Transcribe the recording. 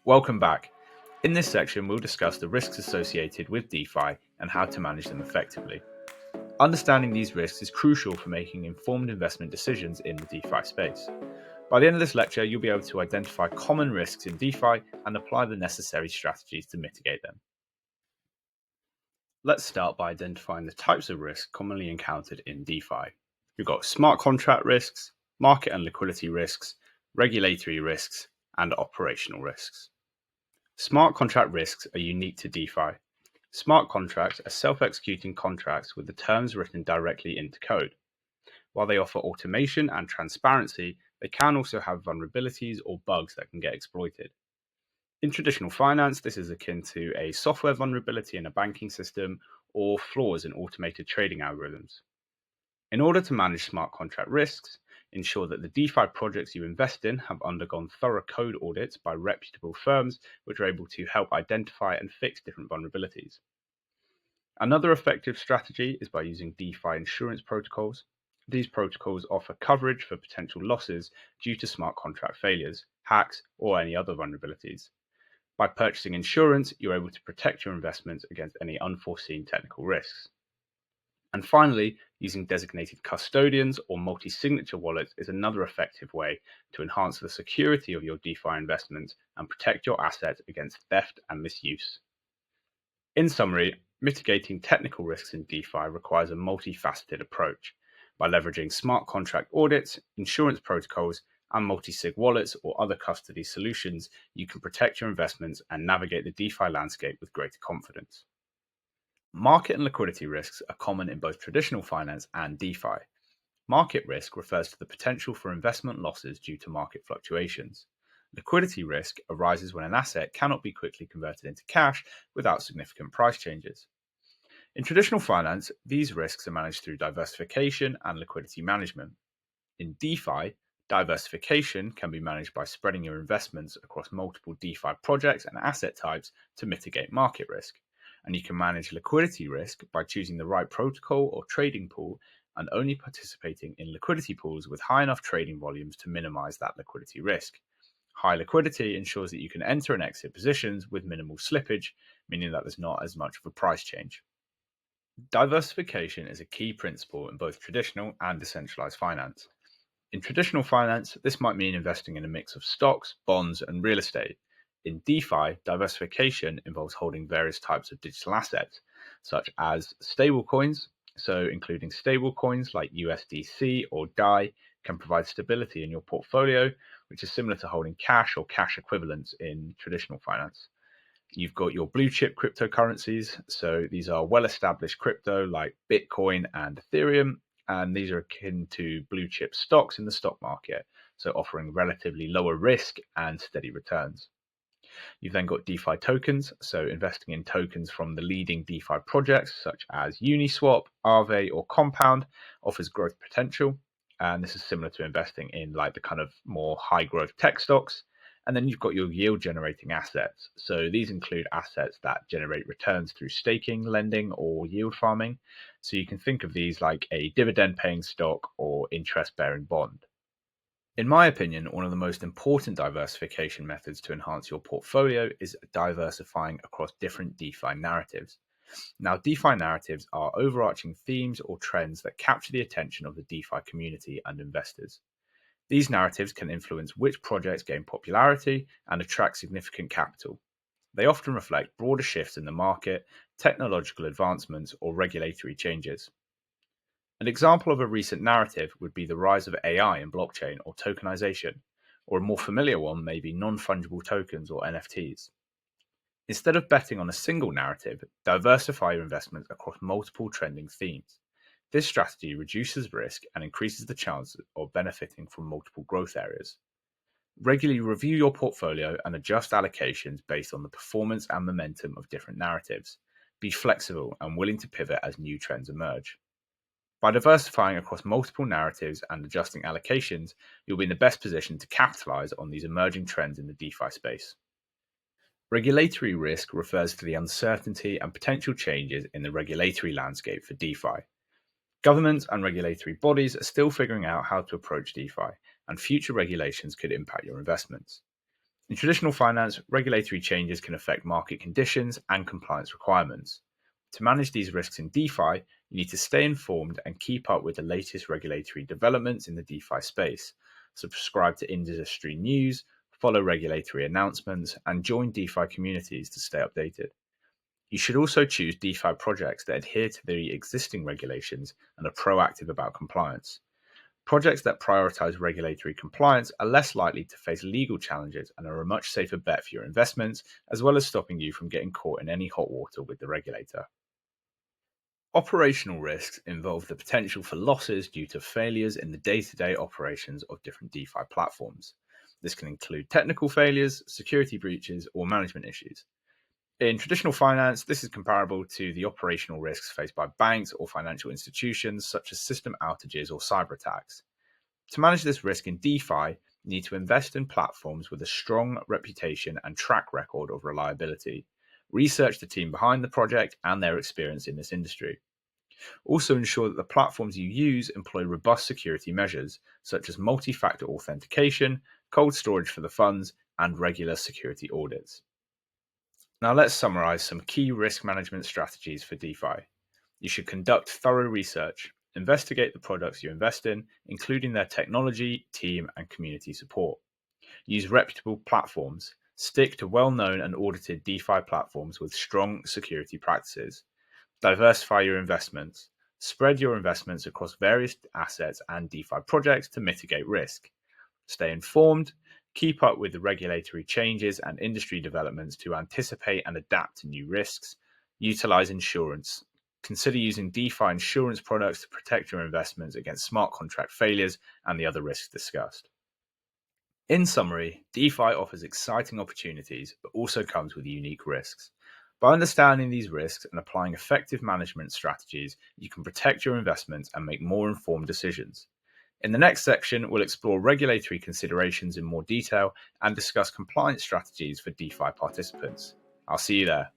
Welcome back. In this section, we'll discuss the risks associated with DeFi and how to manage them effectively. Understanding these risks is crucial for making informed investment decisions in the DeFi space. By the end of this lecture, you'll be able to identify common risks in DeFi and apply the necessary strategies to mitigate them. Let's start by identifying the types of risks commonly encountered in DeFi. We've got smart contract risks, market and liquidity risks, regulatory risks, and operational risks. Smart contract risks are unique to DeFi. Smart contracts are self-executing contracts with the terms written directly into code. While they offer automation and transparency, they can also have vulnerabilities or bugs that can get exploited. In traditional finance, this is akin to a software vulnerability in a banking system or flaws in automated trading algorithms. In order to manage smart contract risks, ensure that the DeFi projects you invest in have undergone thorough code audits by reputable firms which are able to help identify and fix different vulnerabilities. Another effective strategy is by using DeFi insurance protocols. These protocols offer coverage for potential losses due to smart contract failures, hacks, or any other vulnerabilities. By purchasing insurance, you're able to protect your investments against any unforeseen technical risks. And finally, using designated custodians or multi-signature wallets is another effective way to enhance the security of your DeFi investments and protect your assets against theft and misuse. In summary, mitigating technical risks in DeFi requires a multifaceted approach. By leveraging smart contract audits, insurance protocols, and multi-sig wallets or other custody solutions, you can protect your investments and navigate the DeFi landscape with greater confidence. Market and liquidity risks are common in both traditional finance and DeFi. Market risk refers to the potential for investment losses due to market fluctuations. Liquidity risk arises when an asset cannot be quickly converted into cash without significant price changes. In traditional finance, these risks are managed through diversification and liquidity management. In DeFi, diversification can be managed by spreading your investments across multiple DeFi projects and asset types to mitigate market risk. And you can manage liquidity risk by choosing the right protocol or trading pool and only participating in liquidity pools with high enough trading volumes to minimize that liquidity risk. High liquidity ensures that you can enter and exit positions with minimal slippage, meaning that there's not as much of a price change. Diversification is a key principle in both traditional and decentralized finance. In traditional finance, this might mean investing in a mix of stocks, bonds, and real estate. In DeFi, diversification involves holding various types of digital assets, such as stablecoins. So, including stablecoins like USDC or DAI can provide stability in your portfolio, which is similar to holding cash or cash equivalents in traditional finance. You've got your blue chip cryptocurrencies. So, these are well established crypto like Bitcoin and Ethereum, and these are akin to blue chip stocks in the stock market, so offering relatively lower risk and steady returns. You've then got DeFi tokens, so investing in tokens from the leading DeFi projects such as Uniswap, Aave, or Compound offers growth potential. And this is similar to investing in like the kind of more high growth tech stocks. And then you've got your yield generating assets. So these include assets that generate returns through staking, lending, or yield farming. So you can think of these like a dividend paying stock or interest bearing bond. In my opinion, one of the most important diversification methods to enhance your portfolio is diversifying across different DeFi narratives. Now, DeFi narratives are overarching themes or trends that capture the attention of the DeFi community and investors. These narratives can influence which projects gain popularity and attract significant capital. They often reflect broader shifts in the market, technological advancements, or regulatory changes. An example of a recent narrative would be the rise of AI in blockchain or tokenization, or a more familiar one may be non-fungible tokens or NFTs. Instead of betting on a single narrative, diversify your investments across multiple trending themes. This strategy reduces risk and increases the chance of benefiting from multiple growth areas. Regularly review your portfolio and adjust allocations based on the performance and momentum of different narratives. Be flexible and willing to pivot as new trends emerge. By diversifying across multiple narratives and adjusting allocations, you'll be in the best position to capitalize on these emerging trends in the DeFi space. Regulatory risk refers to the uncertainty and potential changes in the regulatory landscape for DeFi. Governments and regulatory bodies are still figuring out how to approach DeFi, and future regulations could impact your investments. In traditional finance, regulatory changes can affect market conditions and compliance requirements. To manage these risks in DeFi, you need to stay informed and keep up with the latest regulatory developments in the DeFi space, subscribe to industry news, follow regulatory announcements, and join DeFi communities to stay updated. You should also choose DeFi projects that adhere to the existing regulations and are proactive about compliance. Projects that prioritize regulatory compliance are less likely to face legal challenges and are a much safer bet for your investments, as well as stopping you from getting caught in any hot water with the regulator. Operational risks involve the potential for losses due to failures in the day-to-day operations of different DeFi platforms. This can include technical failures, security breaches, or management issues. In traditional finance, this is comparable to the operational risks faced by banks or financial institutions, such as system outages or cyber attacks. To manage this risk in DeFi, you need to invest in platforms with a strong reputation and track record of reliability. Research the team behind the project and their experience in this industry. Also, ensure that the platforms you use employ robust security measures, such as multi-factor authentication, cold storage for the funds, and regular security audits. Now, let's summarize some key risk management strategies for DeFi. You should conduct thorough research, investigate the products you invest in, including their technology, team, and community support. Use reputable platforms. Stick to well-known and audited DeFi platforms with strong security practices. Diversify your investments. Spread your investments across various assets and DeFi projects to mitigate risk. Stay informed. Keep up with the regulatory changes and industry developments to anticipate and adapt to new risks. Utilize insurance. Consider using DeFi insurance products to protect your investments against smart contract failures and the other risks discussed. In summary, DeFi offers exciting opportunities, but also comes with unique risks. By understanding these risks and applying effective management strategies, you can protect your investments and make more informed decisions. In the next section, we'll explore regulatory considerations in more detail and discuss compliance strategies for DeFi participants. I'll see you there.